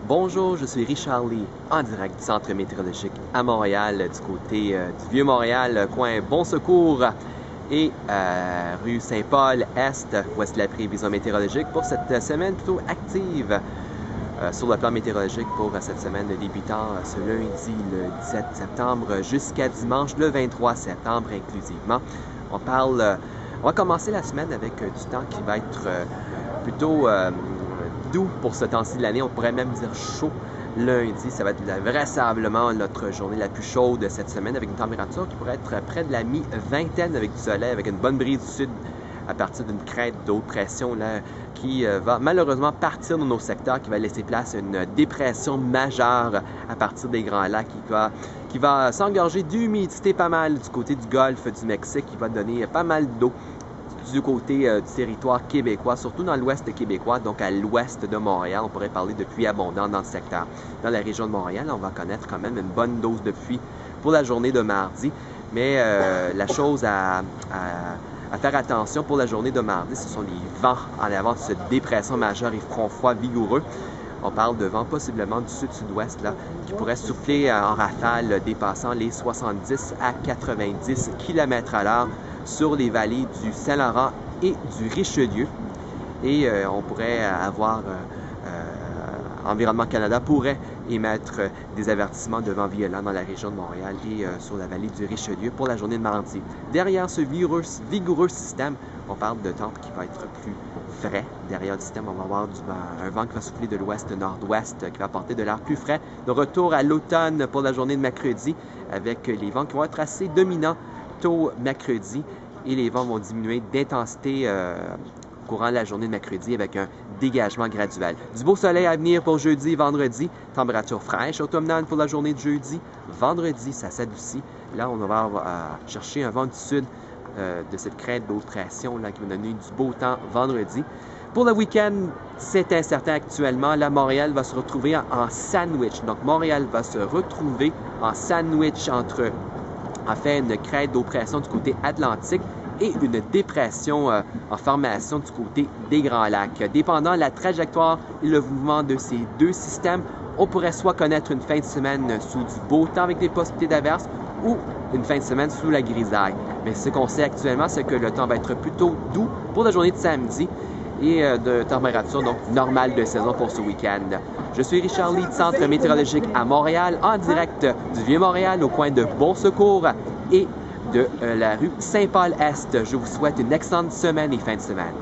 Bonjour, je suis Richard Lee, en direct du Centre météorologique à Montréal, du côté du Vieux-Montréal, coin Bon Secours et rue Saint-Paul-Est. Voici la prévision météorologique pour cette semaine plutôt active sur le plan météorologique pour cette semaine débutant ce lundi, le 17 septembre, jusqu'à dimanche, le 23 septembre inclusivement. On va commencer la semaine avec du temps qui va être plutôt doux pour ce temps-ci de l'année. On pourrait même dire chaud. Lundi, ça va être vraisemblablement notre journée la plus chaude de cette semaine avec une température qui pourrait être près de la mi-vingtaine avec du soleil, avec une bonne brise du sud à partir d'une crête d'haute pression là, qui va malheureusement partir de nos secteurs, qui va laisser place à une dépression majeure à partir des Grands Lacs qui va s'engorger d'humidité pas mal du côté du golfe du Mexique, qui va donner pas mal d'eau du côté du territoire québécois, surtout dans l'ouest québécois, donc à l'ouest de Montréal. On pourrait parler de pluie abondante dans le secteur. Dans la région de Montréal, on va connaître quand même une bonne dose de pluie pour la journée de mardi. Mais la chose à faire attention pour la journée de mardi, ce sont les vents en avant de cette dépression majeure et front froid vigoureux. On parle de vents possiblement du sud-sud-ouest qui pourraient souffler en rafale dépassant les 70 à 90 km/h sur les vallées du Saint-Laurent et du Richelieu. Et on pourrait avoir Environnement Canada pourrait émettre des avertissements de vents violents dans la région de Montréal et sur la vallée du Richelieu pour la journée de mardi. Derrière ce vigoureux système, on parle de temps qui va être plus frais. Derrière le système, on va avoir un vent qui va souffler de l'ouest-nord-ouest, qui va apporter de l'air plus frais. De retour à l'automne pour la journée de mercredi, avec les vents qui vont être assez dominants tôt mercredi, et les vents vont diminuer d'intensité courant la journée de mercredi avec un dégagement graduel. Du beau soleil à venir pour jeudi et vendredi. Température fraîche automnale pour la journée de jeudi. Vendredi, ça s'adoucit. Là, on va chercher un vent du sud de cette crête d'haute pression qui va donner du beau temps vendredi. Pour le week-end, c'est incertain actuellement. Là, Montréal va se retrouver en sandwich. Donc, Montréal va se retrouver en sandwich entre, une crête d'haute pression du côté atlantique et une dépression en formation du côté des Grands Lacs. Dépendant de la trajectoire et le mouvement de ces deux systèmes, on pourrait soit connaître une fin de semaine sous du beau temps avec des possibilités d'averses ou une fin de semaine sous la grisaille. Mais ce qu'on sait actuellement, c'est que le temps va être plutôt doux pour la journée de samedi et de température donc normale de saison pour ce week-end. Je suis Richard Lee, Centre météorologique à Montréal, en direct du Vieux-Montréal au coin de Bon Secours et de la rue Saint-Paul-Est. Je vous souhaite une excellente semaine et fin de semaine.